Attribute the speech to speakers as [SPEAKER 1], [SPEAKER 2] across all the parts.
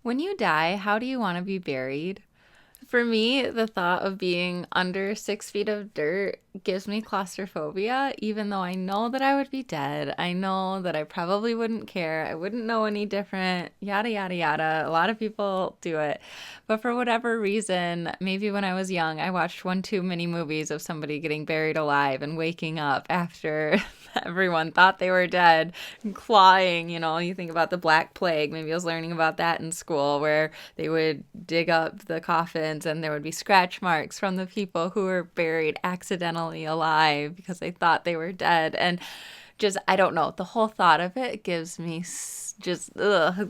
[SPEAKER 1] When you die, how do you want to be buried? For me, the thought of being under 6 feet of dirt gives me claustrophobia, even though I know that I would be dead. I know that I probably wouldn't care. I wouldn't know any different, yada, yada, yada. A lot of people do it. But for whatever reason, maybe when I was young, I watched one too many movies of somebody getting buried alive and waking up after everyone thought they were dead and clawing. You think about the Black Plague. Maybe I was learning about that in school where they would dig up the coffins and there would be scratch marks from the people who were buried accidentally alive because they thought they were dead. And just, I don't know, the whole thought of it gives me just, ugh,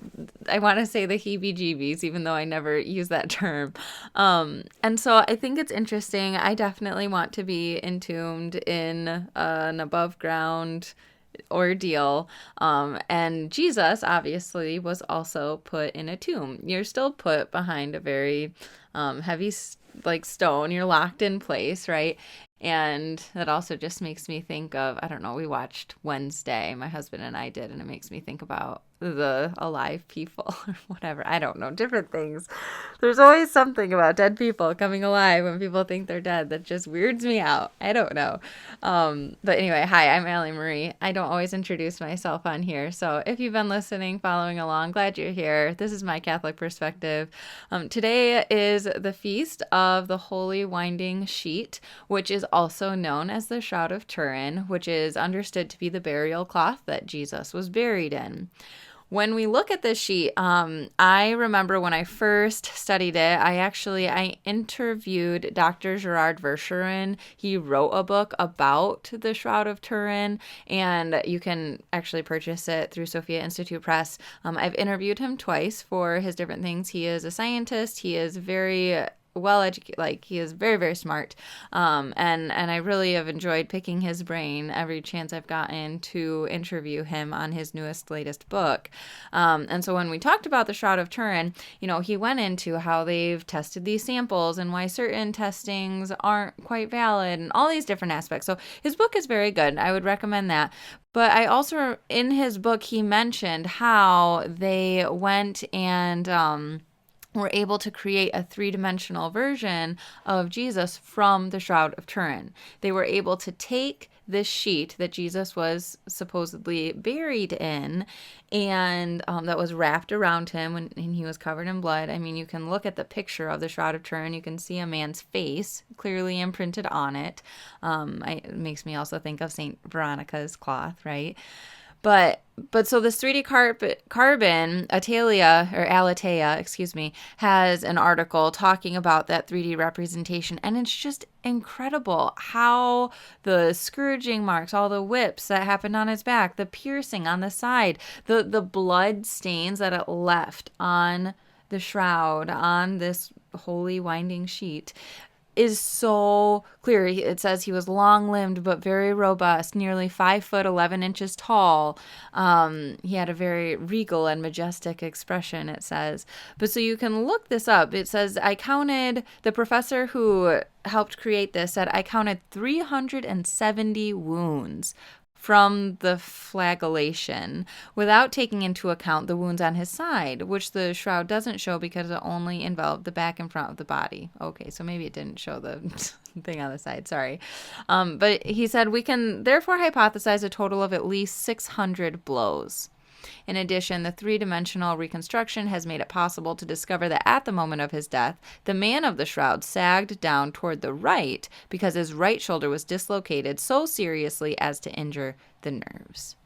[SPEAKER 1] I want to say the heebie jeebies, even though I never use that term. And so I think it's interesting. I definitely want to be entombed in an above ground ordeal. And Jesus obviously was also put in a tomb. You're still put behind a very heavy like stone. You're locked in place, right? And that also just makes me think of, I don't know, we watched Wednesday, my husband and I did, and it makes me think about the alive people or whatever. I don't know, different things. There's always something about dead people coming alive when people think they're dead that just weirds me out. I don't know. But anyway, hi, I'm Allie Marie. I don't always introduce myself on here. So if you've been listening, following along, glad you're here. This is my Catholic perspective. Today is the feast of the Holy Winding Sheet, which is also known as the Shroud of Turin, which is understood to be the burial cloth that Jesus was buried in. When we look at this sheet, I remember when I first studied it, I interviewed Dr. Gerard Verschuren. He wrote a book about the Shroud of Turin, and you can actually purchase it through Sophia Institute Press. I've interviewed him twice for his different things. He is a scientist. He is very well educated, like he is very, very smart. And I really have enjoyed picking his brain every chance I've gotten to interview him on his latest book. And so when we talked about the Shroud of Turin, he went into how they've tested these samples and why certain testings aren't quite valid and all these different aspects. So his book is very good. I would recommend that. But I also, in his book, he mentioned how they went and were able to create a three-dimensional version of Jesus from the Shroud of Turin. They were able to take this sheet that Jesus was supposedly buried in and that was wrapped around him and he was covered in blood. I mean, you can look at the picture of the Shroud of Turin. You can see a man's face clearly imprinted on it. It makes me also think of St. Veronica's cloth, right? But so this 3D carbon, Alatea, excuse me, has an article talking about that 3D representation. And it's just incredible how the scourging marks, all the whips that happened on his back, the piercing on the side, the blood stains that it left on the shroud, on this holy winding sheet, is so clear. It says he was long-limbed but very robust, nearly 5 foot 11 inches tall. He had a very regal and majestic expression, it says. But so you can look this up. It says, the professor who helped create this said, I counted 370 wounds from the flagellation without taking into account the wounds on his side, which the shroud doesn't show because it only enveloped the back and front of the body. Okay, so maybe it didn't show the thing on the side, sorry. But he said, we can therefore hypothesize a total of at least 600 blows. In addition, the three-dimensional reconstruction has made it possible to discover that at the moment of his death, the man of the shroud sagged down toward the right because his right shoulder was dislocated so seriously as to injure the nerves.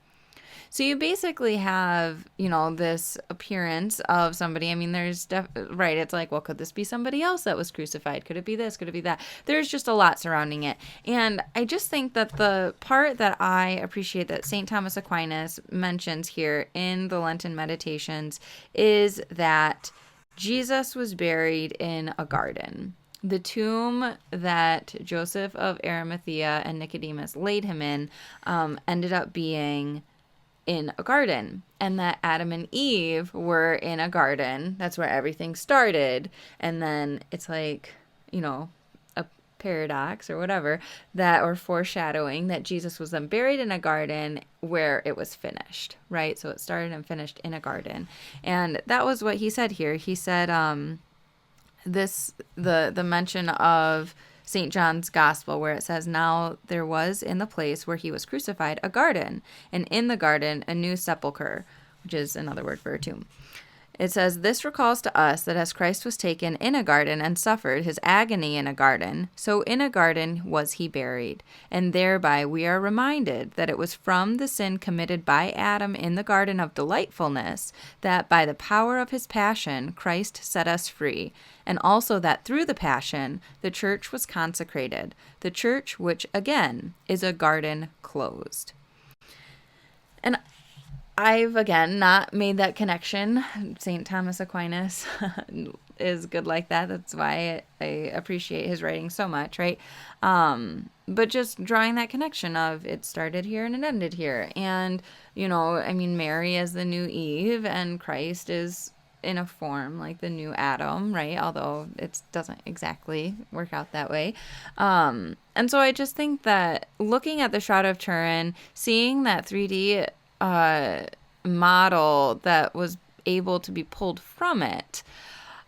[SPEAKER 1] So you basically have, this appearance of somebody. I mean, right, it's like, well, could this be somebody else that was crucified? Could it be this? Could it be that? There's just a lot surrounding it. And I just think that the part that I appreciate that St. Thomas Aquinas mentions here in the Lenten Meditations is that Jesus was buried in a garden. The tomb that Joseph of Arimathea and Nicodemus laid him in ended up being in a garden, and that Adam and Eve were in a garden. That's where everything started. And then it's like, paradox or whatever, that, or foreshadowing that Jesus was then buried in a garden where it was finished, right? So it started and finished in a garden. And that was what he said here. He said, the mention of St. John's Gospel, where it says, now there was in the place where he was crucified a garden, and in the garden a new sepulchre, which is another word for a tomb. It says, this recalls to us that as Christ was taken in a garden and suffered his agony in a garden, so in a garden was he buried. And thereby we are reminded that it was from the sin committed by Adam in the garden of delightfulness that by the power of his passion Christ set us free, and also that through the passion the church was consecrated, the church which again is a garden closed. And I've, again, not made that connection. St. Thomas Aquinas is good like that. That's why I appreciate his writing so much, right? But just drawing that connection of it started here and it ended here. And, Mary is the new Eve and Christ is in a form like the new Adam, right? Although it doesn't exactly work out that way. And so I just think that looking at the Shroud of Turin, seeing that 3D model that was able to be pulled from it,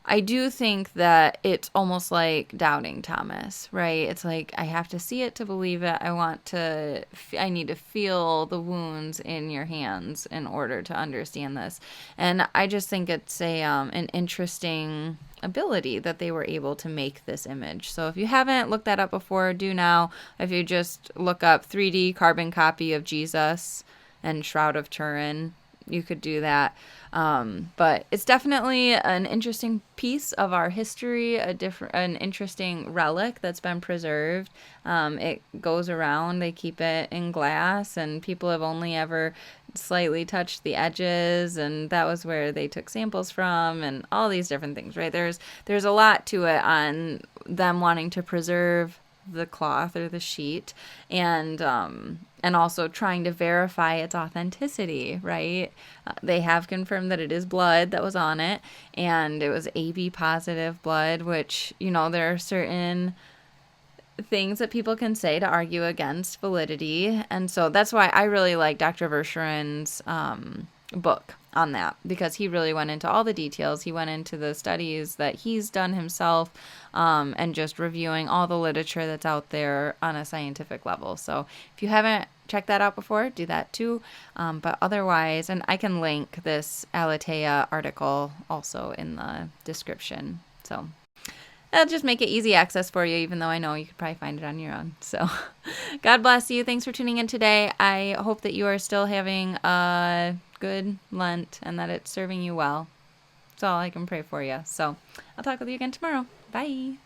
[SPEAKER 1] I do think that it's almost like doubting Thomas, right? It's like, I have to see it to believe it. I need to feel the wounds in your hands in order to understand this. And I just think it's an interesting ability that they were able to make this image. So if you haven't looked that up before, do now. If you just look up 3D carbon copy of Jesus and Shroud of Turin, you could do that. But it's definitely an interesting piece of our history, an interesting relic that's been preserved. It goes around, they keep it in glass, and people have only ever slightly touched the edges, and that was where they took samples from, and all these different things, right? There's a lot to it on them wanting to preserve the cloth or the sheet, and also trying to verify its authenticity, right? They have confirmed that it is blood that was on it, and it was AB positive blood, which, there are certain things that people can say to argue against validity. And so that's why I really like Dr. Verschuren's book on that, because he really went into all the details. He went into the studies that he's done himself, and just reviewing all the literature that's out there on a scientific level. So if you haven't checked that out before, do that too. But otherwise, and I can link this Alatea article also in the description. So that'll just make it easy access for you, even though I know you could probably find it on your own. So God bless you. Thanks for tuning in today. I hope that you are still having a good Lent and that it's serving you well. That's all I can pray for you. So I'll talk with you again tomorrow. Bye.